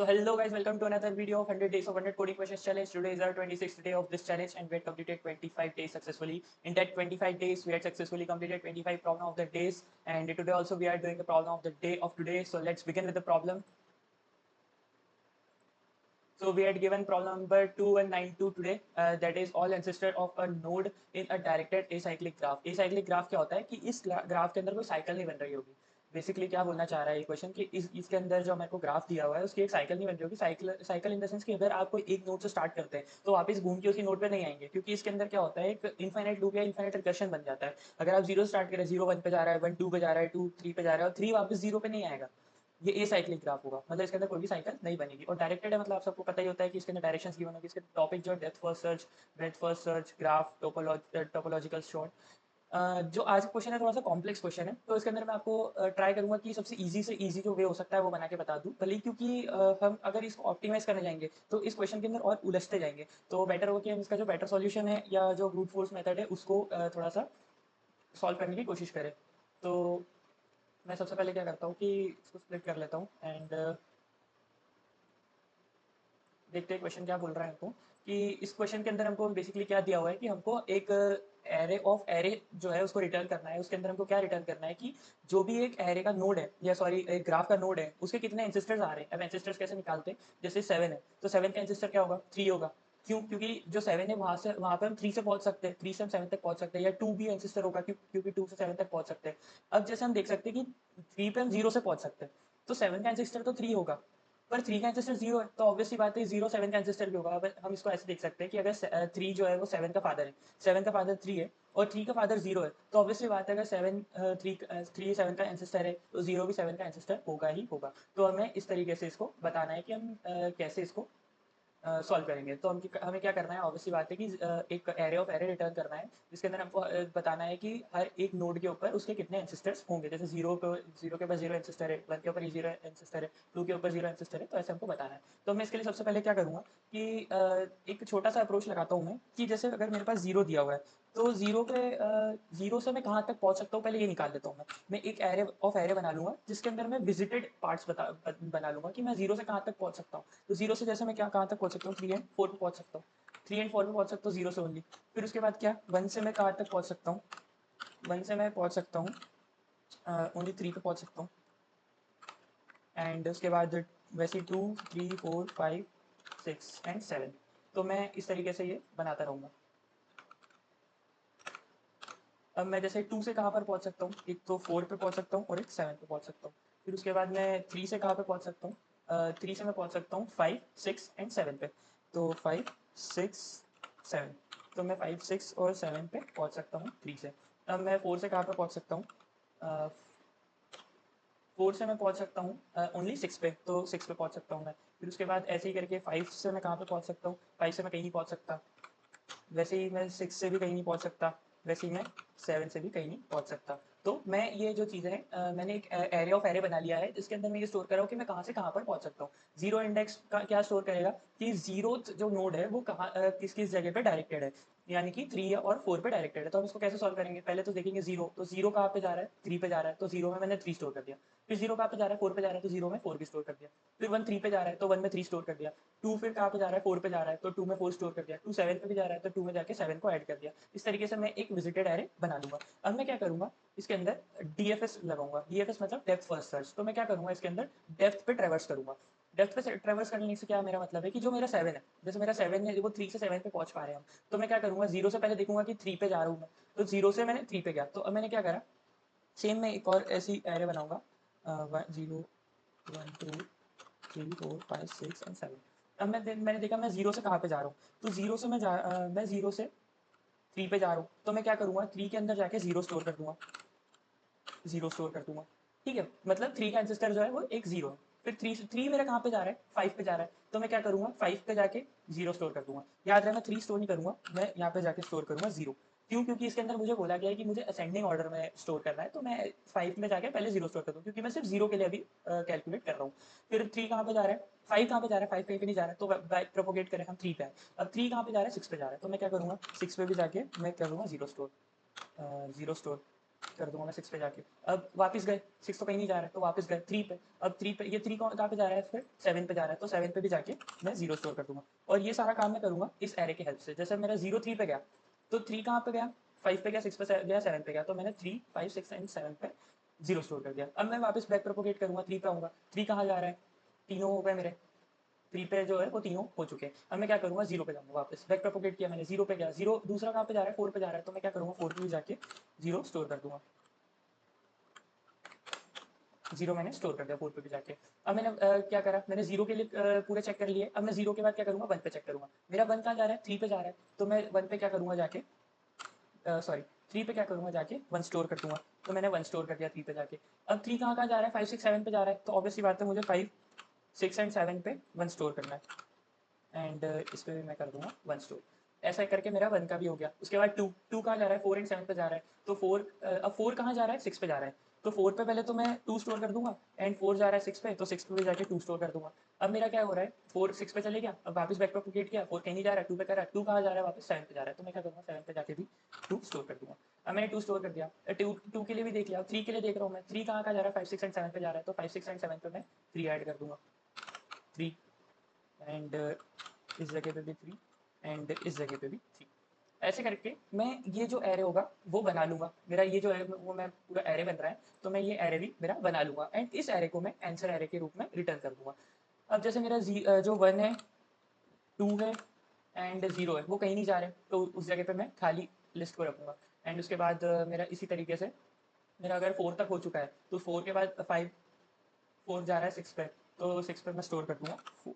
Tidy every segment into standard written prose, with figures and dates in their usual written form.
So hello guys, welcome to another video of 100 days of 100 coding questions challenge. Today is our 26th day of this challenge and we had completed 25 days successfully. In that 25 days, we had successfully completed 25 problem of the days, and today also we are doing the problem of the day of today. So let's begin with the problem. So we had given problem number 2192 today, that is all ancestor of a node in a directed acyclic graph. Acyclic graph क्या होता है कि इस graph के अंदर कोई cycle नहीं बन रही होगी. बेसिकली क्या बोलना चाह रहा है ये क्वेश्चन कि इसके अंदर जो हमारे को ग्राफ दिया हुआ है उसकी एक साइकिल नहीं बन रही होगी. साइकिल इन द सेंस कि अगर आप कोई एक नोड से स्टार्ट करते हैं तो वापस घूम के उसी नोड पे नहीं आएंगे, क्योंकि इसके अंदर क्या होता है एक इनफाइनाइट लूप या इनफाइनाइट रिकर्शन बन जाता है. अगर आप जीरो स्टार्ट करें, 0 1 पे जा रहा है, 1 2 पे जा रहा है, 2 3 पे जा रहा है और 3 वापस 0 पे नहीं आएगा. ये ए साइक्लिक ग्राफ होगा, मतलब इसके अंदर कोई भी साइकिल नहीं बनेगी. और डायरेक्टेड है मतलब आप सबको पता ही होता है कि इसके अंदर डायरेक्शंस गिवन होगी. इसके टॉपिक जो depth first search, breadth first search, graph, topological sort. जो आज का क्वेश्चन है थोड़ा सा कॉम्प्लेक्स क्वेश्चन है, तो इसके अंदर मैं आपको ट्राई करूंगा कि सबसे इजी से इजी जो वे हो सकता है वो बना के बता दूं. भले क्योंकि हम अगर इसको ऑप्टिमाइज करने जाएंगे तो इस क्वेश्चन के अंदर और उलझते जाएंगे, तो बेटर होगा कि हम इसका जो बेटर सॉल्यूशन है या जो ब्रूट फोर्स मेथड है उसको थोड़ा सा सॉल्व करने की कोशिश करें. तो मैं सबसे पहले क्या करता हूँ कि इसको स्प्लिट कर लेता हूँ एंड देखते हैं क्वेश्चन क्या बोल रहा है हमको. कि इस क्वेश्चन के अंदर हमको बेसिकली क्या दिया हुआ है कि हमको एक एरे ऑफ एरे जो है उसको रिटर्न करना है. उसके अंदर हमको क्या रिटर्न करना है कि जो भी एक एरे का नोड है या सॉरी एक ग्राफ का नोड है उसके कितने एंसेस्टर्स आ रहे हैं. अब एंसेस्टर्स कैसे निकालते हैं, जैसे 7 है तो 7 का एंसेस्टर क्या होगा, 3 होगा. क्यों, क्योंकि जो 7 है वहां पे हम 3 से पहुंच सकते हैं, 3 से हम 7 तक पहुंच सकते हैं, या 2 भी एंसेस्टर होगा क्योंकि 2 से 7 तक पहुंच सकते हैं. अब जैसे हम देख सकते हैं कि 3 पे हम 0 से पहुंच सकते हैं, तो 7 का एंसेस्टर तो 3 होगा, पर 3 का एंसेस्टर 0 है, तो ऑब्वियसली बात है 0 7 का एंसेस्टर भी होगा. अब हम इसको ऐसे देख सकते हैं कि अगर 3 जो है वो 7 का फादर है, 7 का फादर 3 है और 3 का फादर 0 है, तो ऑब्वियसली बात है अगर 3 7 का एंसेस्टर है तो 0 भी 7 का एंसेस्टर होगा ही होगा. तो हमें इस तरीके से इसको बताना है कि हम कैसे इसको सॉल्व करेंगे. तो हमें क्या करना है, ऑब्वियसली बात है कि एक एरे ऑफ एरे रिटर्न करना है जिसके अंदर हमको बताना है कि हर एक नोड के ऊपर उसके कितने एंसेस्टर्स होंगे. जैसे 0 के ऊपर 0 एंसेस्टर है, 1 के ऊपर 0 एंसेस्टर है, 2 के ऊपर 0 एंसेस्टर है, तो ऐसे हमको बताना है. तो मैं इसके लिए सबसे पहले क्या करूँगा कि एक छोटा सा अप्रोच लगाता हूँ मैं, कि जैसे अगर मेरे पास 0 दिया हुआ है तो 0 से मैं कहाँ तक पहुँच सकता हूँ पहले ये निकाल लेता हूँ. मैं एक एरे ऑफ एरे बना लूंगा जिसके अंदर मैं विजिटेड पार्ट्स बना लूंगा कि मैं 0 से कहाँ तक पहुँच सकता हूँ. तो 0 से जैसे मैं कहाँ तक पहुँच सकता हूँ, 3 एंड 4 पे पहुँच सकता हूँ, 3 एंड 4 पे पहुँच सकता हूँ 0 से ओनली. फिर उसके बाद क्या, 1 से मैं कहाँ तक पहुँच सकता हूँ, 1 से मैं पहुँच सकता हूँ ओनली 3 पे पहुँच सकता हूँ. एंड उसके बाद वैसे 2 3 4 5 6 एंड 7. तो मैं इस तरीके से ये बनाता रहूँगा. अब मैं जैसे 2 से कहाँ पर पहुँच सकता हूँ, एक तो 4 पे पहुँच सकता हूँ और एक 7 पे पहुँच सकता हूँ. फिर उसके बाद मैं 3 से कहाँ पे पहुँच सकता हूँ, 3 से मैं पहुँच सकता हूँ 5 6 एंड 7 पे. तो 5 6 7, तो मैं 5 6 और 7 पे पहुँच सकता हूँ 3 से. अब मैं 4 से कहाँ पे पहुँच सकता हूँ, 4 से मैं पहुँच सकता हूँ ओनली 6 पे, तो 6 पे पहुँच सकता हूँ मैं. फिर उसके बाद ऐसे ही करके 5 से मैं कहाँ पे पहुँच सकता हूँ, 5 से मैं कहीं नहीं पहुँच सकता. वैसे ही मैं 6 से भी कहीं नहीं पहुँच सकता, वैसे ही मैं 7 से भी कहीं नहीं पहुँच सकता. तो मैं ये जो चीज़ें हैं मैंने एक एरे ऑफ एरे बना लिया है जिसके अंदर मैं ये स्टोर कर रहा हूँ कि मैं कहाँ से कहाँ पर पहुँच सकता हूँ. जीरो इंडेक्स का क्या स्टोर करेगा कि जीरो जो नोड है वो कहाँ किस किस जगह पे डायरेक्टेड है, यानी कि 3 और 4 पे डायरेक्टेड है. तो हम इसको कैसे सॉल्व करेंगे, पहले तो देखेंगे जीरो, तो जीरो कहाँ पे जा रहा है, 3 पे जा रहा है, तो जीरो में मैंने 3 स्टोर कर दिया. फिर जीरो कहाँ पे जा रहा है, 4 पे जा रहा है, तो जीरो में 4 भी स्टोर कर दिया. फिर 1 3 पे जा रहा है तो 1 में 3 स्टोर कर दिया. 2 फिर कहाँ पे जा रहा है, 4 पे जा रहा है, तो 2 में 4 स्टोर कर दिया. 2 7 पे भी जा रहा है तो 2 में जाके 7 को ऐड कर दिया. इस तरीके से मैं एक विजिटेड एरे बना लूंगा. अब मैं क्या करूंगा, इसके अंदर डीएफएस लगाऊंगा. डीएफएस मतलब डेप्थ फर्स्ट सर्च. तो मैं क्या करूंगा, इसके अंदर डेप्थ पे ट्रेवर्स करूंगा. डेप्थ पे ट्रेवर्स करने से क्या मेरा मतलब है कि जो मेरा 7 है, जैसे मेरा 7 है वो 3 से 7 पे पहुंच पा रहे हैं हम, तो मैं क्या करूंगा, 0 से पहले देखूंगा कि 3 पे जा रहा हूँ मैं, तो 0 से मैंने 3 पे गया. तो अब मैंने क्या करा, सेम मैं एक और ऐसी एरे बनाऊंगा 0 1 2 3 4 5 6 एंड 7. अब मैंने देखा मैं 0 से कहाँ पे जा रहा हूँ, तो 0 से मैं 0 से 3 पे जा रहा हूँ, तो मैं क्या करूँगा, 3 के अंदर जाके 0 स्टोर कर दूंगा, 0 स्टोर कर दूंगा. ठीक है, मतलब 3 का एंसेस्टर जो है वो एक 0 है. फिर 3 मेरा कहाँ पे जा रहा है, 5 पे जा रहा है, तो मैं क्या करूँगा, 5 पे जाके 0 स्टोर कर दूंगा. याद रहे मैं 3 स्टोर नहीं करूँगा, मैं यहाँ पे जाके स्टोर करूँगा 0. क्यों, क्योंकि इसके अंदर मुझे बोला गया है कि मुझे असेंडिंग ऑर्डर में स्टोर करना है, तो मैं 5 में जाके पहले 0 स्टोर कर दूँ, क्योंकि मैं सिर्फ 0 के लिए अभी कैलकुलेट कर रहा हूँ. फिर 3 कहाँ पे जा रहा है, 5 कहाँ पे जा रहा है, 5 कहीं पे नहीं जा रहा है, तो बैक प्रोपोगेट करें हम 3 पे आए. अब 3 कहाँ पे जा रहा है, 6 पे जा रहा है, तो मैं क्या करूँगा, 6 पे भी जाके मैं करूँगा 0 स्टोर, 0 स्टोर. कर दूंगा मैं 6 पे जाके। अब वापस गए, 6 तो कहीं नहीं जा रहा है तो वापस गए 3 पे। अब 3 पे, ये 3 कहाँ पे जा रहा है, फिर 7 पे जा रहा है, तो 7 पे भी जाके मैं 0 स्टोर कर दूंगा। और ये सारा काम मैं करूंगा इस एरे की हेल्प से। जैसे मेरा 0 3 पे गया, तो 3 कहाँ पे गया, 5 पे गया, 6 पे गया, 7 पे गया, तो मैंने 3 5 6 एंड 7 पे 0 स्टोर कर दिया। अब मैं वापस बैक प्रोपोगेट करूंगा, 3 पे आऊंगा, 3 कहाँ जा रहा है, तीनों हो गए मेरे, 3 पे जो है वो तीनों हो चुके हैं। अब मैं क्या करूंगा, 0 पे जाऊंगा, वापस बैक प्रोपोगेट किया मैंने, 0 पे गया, 0 दूसरा कहाँ पे जा रहा है, 4 पे जा रहा है, तो मैं क्या करूंगा, 4 पे भी जाके 0 स्टोर कर दूंगा। 0 मैंने स्टोर कर दिया 4 पे भी जाके। अब मैंने क्या करा, मैंने 0 के लिए पूरे चेक कर लिए। अब मैं 0 के बाद क्या करूंगा, 1 पे चेक करूंगा। मेरा 1 कहाँ जा रहा है, 3 पे जा रहा है, तो मैं 1 पे क्या करूंगा जाके, सॉरी 3 पे क्या करूंगा जाके 1 स्टोर कर दूंगा। तो मैंने 1 स्टोर कर दिया 3 पे जाके। अब 3 कहाँ कहाँ जा रहा है, 5 6 7 पे जा रहा है, तो ऑब्वियसली बात है मुझे 5 6 एंड 7 पे 1 स्टोर करना है। एंड इस पे भी मैं कर दूंगा 1 स्टोर। ऐसा करके मेरा 1 का भी हो गया। उसके बाद 2 कहाँ जा रहा है, 4 एंड 7 पे जा रहा है, तो 4 अब 4 कहाँ जा रहा है, 6 पे जा रहा है, तो 4 पे पहले तो मैं 2 स्टोर कर दूंगा। एंड 4 जा रहा है 6 पे, तो 6 पे भी जाके 2 स्टोर कर दूंगा। अब मेरा क्या हो रहा है, 4 6 पे चले गया, अब वापस बैक प्रोपोगेट किया, 4 कहीं नहीं जा रहा है, 2 पे कर रहा है, 2 कहाँ जा रहा है, वापस 7 पे जा रहा है, तो मैं क्या करूँगा, 7 पे जाके भी 2 स्टोर कर दूंगा। अब मैंने 2 स्टोर कर दिया, 2 के लिए भी देख लिया, 3 के लिए देख रहा हूँ मैं, 3 कहाँ का जा रहा है, 5 6 एंड 7 पे जा रहा है, तो 5 6 एंड 7 पे मैं 3 ऐड कर दूंगा, 3 एंड इस जगह पे भी 3 एंड इस जगह पे भी 3। ऐसे करके मैं ये जो एरे होगा वो बना लूंगा। मेरा ये जो है वो मैं पूरा एरे बन रहा है, तो मैं ये एरे भी मेरा बना लूंगा एंड इस एरे को मैं आंसर एरे के रूप में रिटर्न कर दूंगा। अब जैसे मेरा जो 1 है, 2 है एंड 0 है, वो कहीं नहीं जा रहे, तो उस जगह पे मैं खाली लिस्ट को रखूंगा। एंड उसके बाद मेरा इसी तरीके से मेरा अगर 4 तक हो चुका है, तो 4 के बाद 5 4 जा रहा है 6 पे, तो 6 पे मैं स्टोर कर दूंगा।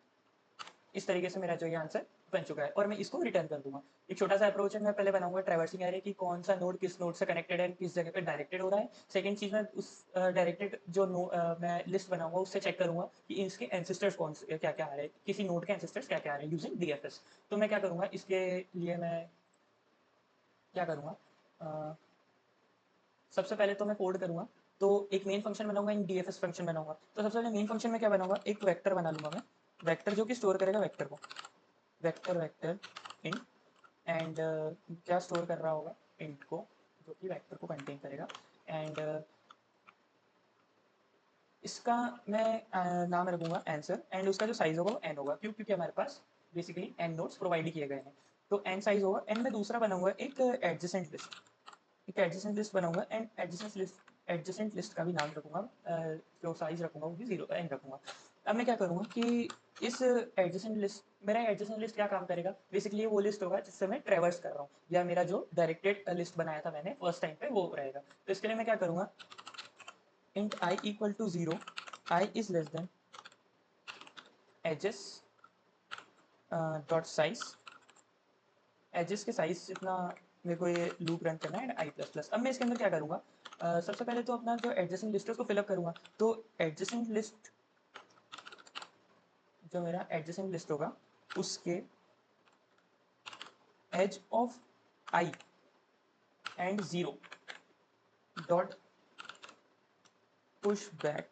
इस तरीके से मेरा जो ये आंसर बन चुका है और मैं इसको रिटर्न कर दूंगा। एक छोटा सा अप्रोच है, मैं पहले बनाऊंगा ट्रैवर्सिंग एरे कि कौन सा नोड किस नोड से कनेक्टेड है, किस जगह पे डायरेक्टेड हो रहा है। सेकंड चीज, मैं उस डायरेक्टेड जो मैं लिस्ट बनाऊंगा उससे चेक करूंगा कि इसके एंसेस्टर्स कौन से क्या क्या आ रहे हैं, किसी नोड के एंसेस्टर्स क्या क्या आ रहे हैं यूजिंग डीएफएस। तो मैं क्या करूंगा, इसके लिए मैं क्या करूंगा, अ, सबसे पहले तो मैं कोड करूंगा। तो एक मेन फंक्शन बनाऊंगा, एक डीएफएस फंक्शन बनाऊंगा। तो सबसे पहले मेन फंक्शन में क्या बनाऊंगा, एक वेक्टर बना लूंगा मैं, वेक्टर जो कि स्टोर करेगा वेक्टर को, वेक्टर वेक्टर इंट एंड क्या स्टोर कर रहा होगा, इंट को, जो कि वेक्टर को कंटेन करेगा। एंड इसका मैं नाम रखूंगा आंसर एंड उसका जो साइज होगा वो एन होगा, क्यों, क्योंकि हमारे पास बेसिकली एन नोट्स प्रोवाइड किए गए हैं, तो एन साइज होगा। एंड मैं दूसरा बनाऊंगा एक एडजेसेंट लिस्ट, एक एडजेसेंट लिस्ट बनाऊंगा एंड एडजेसेंट लिस्ट का भी नाम रखूंगा, जो साइज रखूंगा वो भी 0 एन रखूंगा। अब मैं क्या करूंगा कि इस एडजेसेंट लिस्ट, मेरा एडजेसेंट लिस्ट क्या काम करेगा, बेसिकली वो लिस्ट होगा जिससे मैं ट्रैवर्स कर रहा हूँ, या मेरा जो डायरेक्टेड लिस्ट बनाया था मैंने फर्स्ट टाइम पे वो रहेगा। तो इसके लिए मैं क्या करूंगा, int I equal to 0, I is less than edges dot size, edges के साइज जितना मेरे को ये लूप रन करना है आई प्लस प्लस। अब मैं इसके अंदर क्या करूँगा, सबसे पहले तो अपना जो एडजेसेंट लिस्ट है उसको फिलअप करूँगा। तो एडजेसेंट लिस्ट, जो मेरा एडजेसेंट लिस्ट होगा उसके edge of i and 0 dot push back,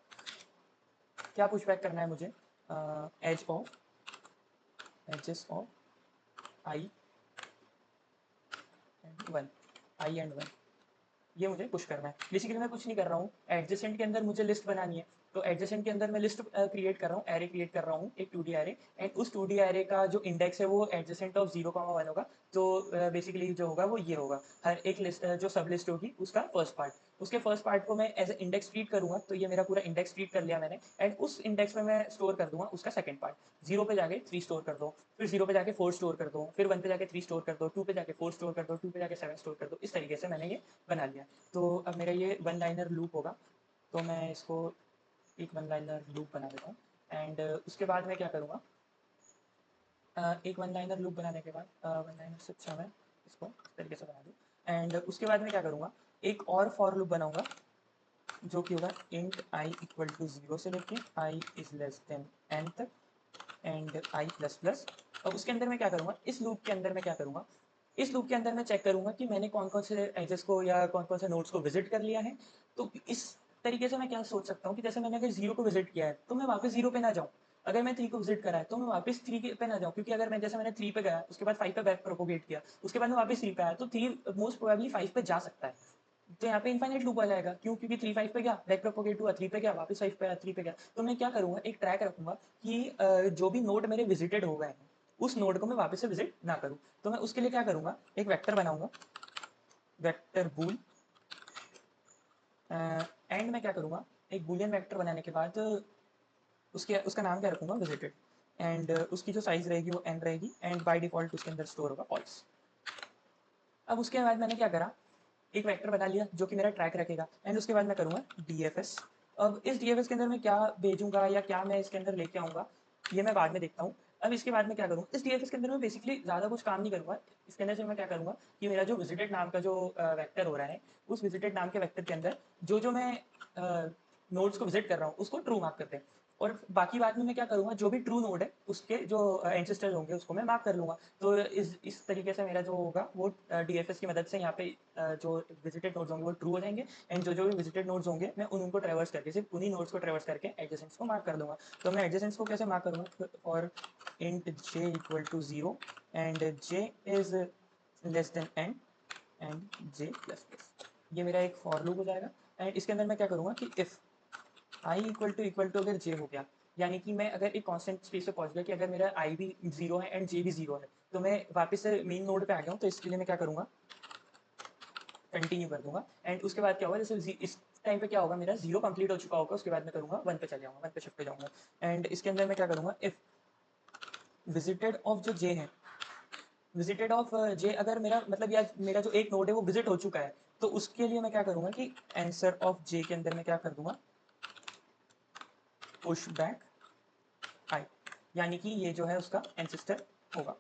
क्या पुश बैक करना है मुझे, edge of edges of i and 1, i and 1, ये मुझे पुश करना है। बेसिकली मैं कुछ नहीं कर रहा हूँ, एडजेसेंट के अंदर मुझे लिस्ट बनानी है, तो एडजेसेंट के अंदर मैं लिस्ट क्रिएट कर रहा हूँ, एरे क्रिएट कर रहा हूँ, एक 2D एरे। एंड उस 2D एरे का जो इंडेक्स है वो एडजेसेंट ऑफ 0,1 होगा। तो बेसिकली जो होगा वो ये होगा, हर एक लिस्ट जो सब लिस्ट होगी उसका फर्स्ट पार्ट, उसके फर्स्ट पार्ट को मैं एज ए इंडेक्स ट्रीट करूंगा। तो ये मेरा पूरा इंडेक्स ट्रीट कर लिया मैंने, एंड उस इंडेक्स में मैं स्टोर कर दूंगा उसका सेकंड पार्ट। 0 पे जाके 3 स्टोर कर दो, फिर 0 पे जाके 4 स्टोर कर दो, फिर 1 पे जाके 3 स्टोर कर दो, 2 पे जाके 4 स्टोर कर दो, 2 पे जाके 7 स्टोर कर दो। इस तरीके से मैंने ये बना लिया। तो अब मेरा ये वन लाइनर लूप होगा, तो मैं इसको एक वन लाइनर लूप बना देता हूँ। एंड उसके बाद मैं क्या करूँगा, एक वन लाइनर लूप बनाने के बाद वन लाइनर से अच्छा मैं इसको इस तरीके से बना दूँ। एंड उसके बाद मैं क्या करूँगा, एक और फॉर लूप बनाऊँगा जो कि होगा इंट आई इक्वल टू 0 से लेके आई इज लेस देन एन तक एंड आई प्लस प्लस। और उसके अंदर मैं क्या करूँगा, इस लूप के अंदर मैं क्या करूँगा, इस लूप के अंदर मैं चेक करूँगा कि मैंने कौन कौन से एजेस को या कौन कौन से नोड्स को विजिट कर लिया है। तो इस तरीके से मैं क्या सोच सकता हूँ कि जैसे मैंने अगर 0 को विजिट किया है तो मैं वापस 0 पे ना जाऊँ, अगर मैं 3 को विजिट करा है तो मैं वापस 3 पे ना जाऊँ, क्योंकि अगर मैं जैसे मैंने 3 पे गया उसके बाद 5 पे बैक प्रोपोगेट किया, उसके बाद मैं वापस 3 पे आया, तो 3 मोस्ट प्रोबेबली 5 पे जा सकता है। तो यहाँ पे इनफाइनाइट लूप आ जाएगा। क्यों? क्योंकि 3 5 पे गया, बैक प्रोपोगेट हुआ, 3 पे गया, वापस 5 पे आया, 3 पे गया। तो मैं क्या करूँगा, एक ट्रैक रखूँगा कि जो भी नोड मेरे विजिटेड हो गए हैं, उस नोड को मैं वापस से विजिट ना करूँ। तो मैं उसके लिए क्या करूँगा, एक वेक्टर बनाऊँगा, वेक्टर बूल एंड मैं क्या करूँगा, एक बूलियन वेक्टर बनाने के बाद उसका नाम क्या रखूँगा, विजिटेड, एंड उसकी जो साइज़ रहेगी वो n रहेगी, एंड बाय डिफ़ॉल्ट उसके अंदर स्टोर होगा फॉल्स। अब उसके बाद मैंने क्या करा, एक वेक्टर बना लिया जो कि मेरा ट्रैक रखेगा, एंड उसके बाद मैं करूँगा डीएफएस। अब इस डीएफएस के अंदर मैं क्या भेजूँगा या क्या मैं इसके अंदर लेके आऊँगा, ये मैं बाद में देखता हूँ। अब इसके बाद मैं क्या करूँ, इस डीएफएस के अंदर मैं बेसिकली ज़्यादा कुछ काम नहीं करूँगा। इसके अंदर से मैं क्या करूँगा कि मेरा जो विजिटेड नाम का जो वेक्टर हो रहा है, उस विजिटेड नाम के वेक्टर के अंदर जो मैं नोड्स को विजिट कर रहा हूँ उसको ट्रू मार्क करते हैं। और बाकी बाद में मैं क्या करूँगा, जो भी ट्रू नोड है उसके जो एंसेस्टर्स होंगे उसको मैं मार्क कर लूँगा। तो इस तरीके से मेरा जो होगा वो डीएफएस की मदद से यहाँ पे जो विजिटेड नोड्स होंगे वो ट्रू हो जाएंगे, एंड जो भी विजिटेड नोड्स होंगे मैं उनको ट्रेवर्स करके, सिर्फ उन्हीं नोड्स को ट्रेवर्स करके एडजेसेंट्स को मार्क कर दूंगा। तो मैं एडजेसेंट्स को कैसे मार्क करूँगा, और int j equal to 0 and j is less than n and j plus plus, ये मेरा एक फॉर लूप हो जाएगा। एंड इसके अंदर मैं क्या करूँगा कि इफ़ i इक्वल टू अगर j हो गया, यानी कि मैं अगर एक कांस्टेंट स्पेस पे पहुंच गया कि अगर मेरा i भी 0 है एंड j भी 0 है, तो मैं वापस से मेन नोड पे आ गया हूँ, तो इसके लिए मैं क्या करूँगा, कंटिन्यू कर दूंगा। एंड उसके बाद क्या होगा, जैसे इस टाइम पे क्या होगा, मेरा 0 कंप्लीट हो चुका होगा, उसके बाद मैं करूँगा 1 पे चले जाऊँगा, 1 पे शिफ्ट हो जाऊँगा। एंड इसके अंदर मैं क्या करूँगा, इफ़ विजिटेड ऑफ जो j है, विजिटेड ऑफ j अगर मेरा मतलब या मेरा जो एक नोड है वो विजिट हो चुका है, तो उसके लिए मैं क्या करूँगा कि आंसर ऑफ j के अंदर मैं क्या कर दूंगा, पुश बैक i, यानी कि ये जो है उसका एंसेस्टर होगा,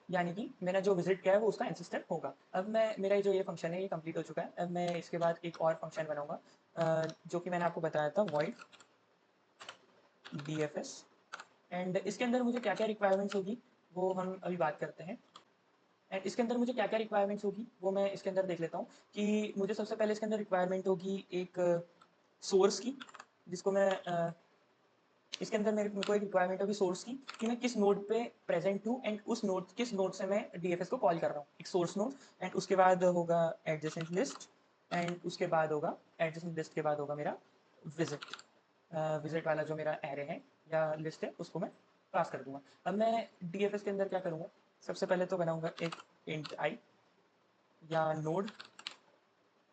यानी कि मैंने जो विजिट किया है वो उसका एंसेस्टर होगा। अब मैं मेरा जो ये फंक्शन है ये कंप्लीट हो चुका है। अब मैं इसके बाद एक और फंक्शन बनाऊंगा जो कि मैंने आपको बताया था, वॉइड डीएफएस, एंड इसके अंदर मुझे क्या क्या रिक्वायरमेंट्स होगी वो हम अभी बात करते हैं। एंड इसके अंदर मुझे क्या क्या रिक्वायरमेंट्स होगी वो मैं इसके अंदर देख लेता हूँ कि मुझे सबसे पहले इसके अंदर रिक्वायरमेंट होगी एक सोर्स की, जिसको मैं इसके अंदर मेरे को एक रिक्वायरमेंट होगी सोर्स की कि मैं किस नोड पे प्रेजेंट हूँ, एंड उस नोड किस नोड से मैं डीएफएस को कॉल कर रहा हूँ, एक सोर्स नोड। एंड उसके बाद होगा एडजेसेंट लिस्ट, एंड उसके बाद होगा एडजेसेंट लिस्ट के बाद होगा मेरा विजिट, विजिट वाला जो मेरा एरे है या लिस्ट है उसको मैं पास कर दूंगा। अब मैं डीएफएस के अंदर क्या करूँगा, सबसे पहले तो बनाऊंगा एक इंट आई या नोड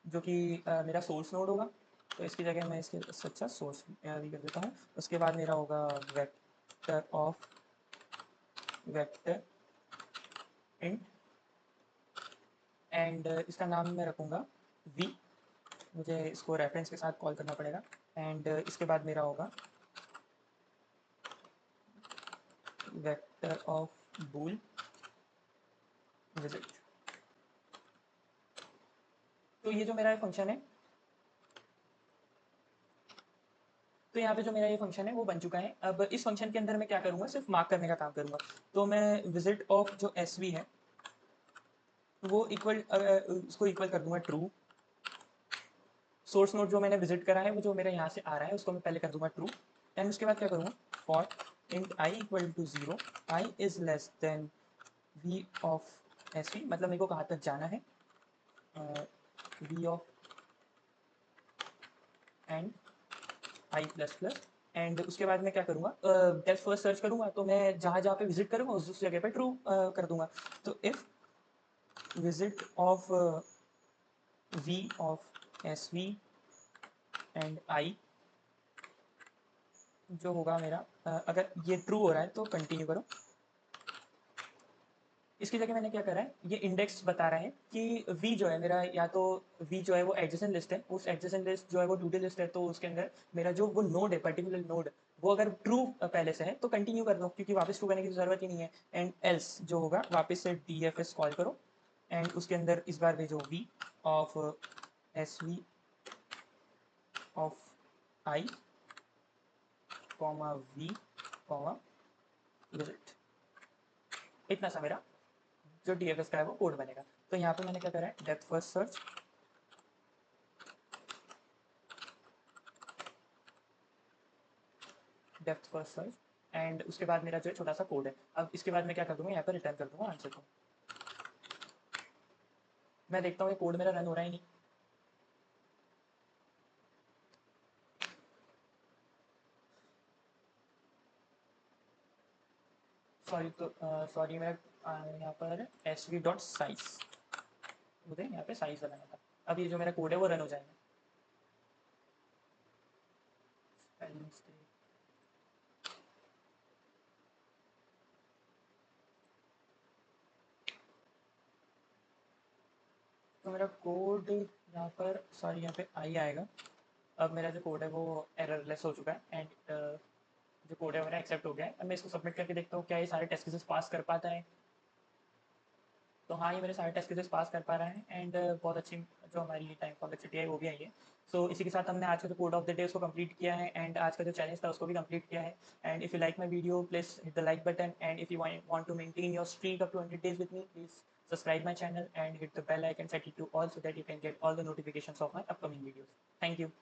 जो कि मेरा सोर्स नोड होगा, तो इसकी जगह मैं इसके अच्छा सोर्स भी कर देता हूँ। उसके बाद मेरा होगा vector of vector int, and इसका नाम मैं रखूँगा v, मुझे इसको रेफरेंस के साथ कॉल करना पड़ेगा। एंड इसके बाद मेरा होगा वेक्टर ऑफ बूल विजिट। तो ये जो मेरा फंक्शन है, तो यहाँ पे जो मेरा ये फंक्शन है वो बन चुका है। अब इस फंक्शन के अंदर मैं क्या करूँगा, सिर्फ मार्क करने का काम करूँगा। तो मैं विजिट ऑफ जो एस वी है वो इक्वल उसको इक्वल कर दूंगा ट्रू। सोर्स नोड जो मैंने विजिट करा है वो जो मेरे यहाँ से आ रहा है उसको मैं पहले कर दूंगा ट्रू। एंड उसके बाद क्या करूँगा, for int i equal to 0, i is less than v of s v, मतलब मेरे को कहाँ तक जाना है, v of and i plus plus. And उसके बाद मैं क्या करूँगा, डेप्थ फर्स्ट सर्च करूँगा, तो मैं जहाँ जहाँ पे विजिट करूँगा उस जगह पे ट्रू कर दूंगा। तो if visit of v of s v and i जो होगा मेरा, अगर ये ट्रू हो रहा है तो कंटिन्यू करो। इसकी जगह मैंने क्या करा है, ये इंडेक्स बता रहा है कि v जो है मेरा, या तो v जो है वो एडजेसेंट लिस्ट है, उस एडजेसेंट लिस्ट जो है वो टू डी लिस्ट है, तो उसके अंदर मेरा जो वो नोड है, पर्टिकुलर नोड, वो अगर ट्रू पहले से है तो कंटिन्यू कर दो, क्योंकि वापस ट्रू करने की ज़रूरत ही नहीं है। एंड एल्स जो होगा वापस से dfs कॉल करो, एंड उसके अंदर इस बार भेजो v of s we of I comma v comma visit. इतना सा मेरा जो डीएफएस का है वो कोड बनेगा। तो यहाँ पे मैंने क्या करा है, depth first search, depth first search, and उसके बाद मेरा जो है छोटा सा कोड है। अब इसके बाद मैं क्या कर दूंगा, यहाँ पर रिटर्न कर दूंगा आंसर को। मैं देखता हूँ ये कोड मेरा रन हो रहा है नहीं। सॉरी, तो सॉरी, मैं यहाँ पर sv.size, मुझे यहाँ पे साइज बनाना था। अब ये जो मेरा कोड है वो रन हो जाएगा। तो मेरा कोड यहाँ पर, सॉरी, यहाँ पे आई आएगा। अब मेरा जो कोड है वो एररलेस हो चुका है, एंड जो कोड है मेरा एक्सेप्ट हो गया है। अब मैं इसको सबमिट करके देखता हूँ क्या ये सारे टेस्ट केसेस पास कर पाता है। तो हाँ, ये मेरे सारे टेस्ट केसेस पास कर पा रहा है, एंड बहुत अच्छी जो हमारी टाइम कॉम्प्लेक्सिटी है वो भी आई है। सो इसी के साथ हमने आज का जो कोड ऑफ द डे उसको कंप्लीट किया है, एंड आज का जो चैलेंज था उसको भी कंप्लीट किया है। And if you like my video, please hit the like button, and if you want to maintain your streak up to 100 days with me, please subscribe my channel and hit the bell icon, set it to all so that you can get all the notifications of my upcoming videos. Thank you.